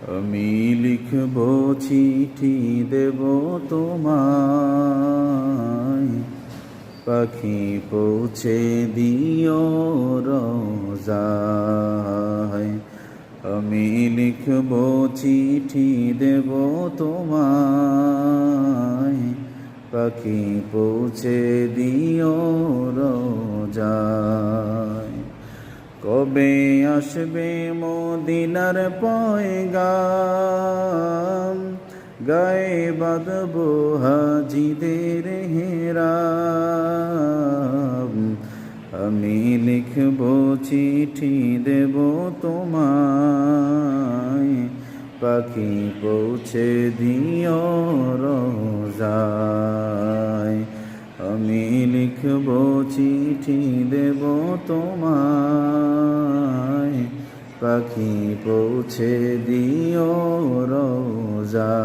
আমি লিখব চিঠি দেব তোমায়, পাখি পৌঁছে দিও রোজায়। আমি লিখব চিঠি দেব তোমায়, পাখি পৌঁছে দিও রোজায়। কবে আসবে মদিনার পয়গাম, গায়ে বাঁধব হাজিদের হেরাম। আমি লিখব চিঠি দেব তোমায়, পাখি পৌঁছে দিও রোজায়। আমি লিখব চিঠি দেব তোমায়, পাখি পৌঁছে দিও রোজায়।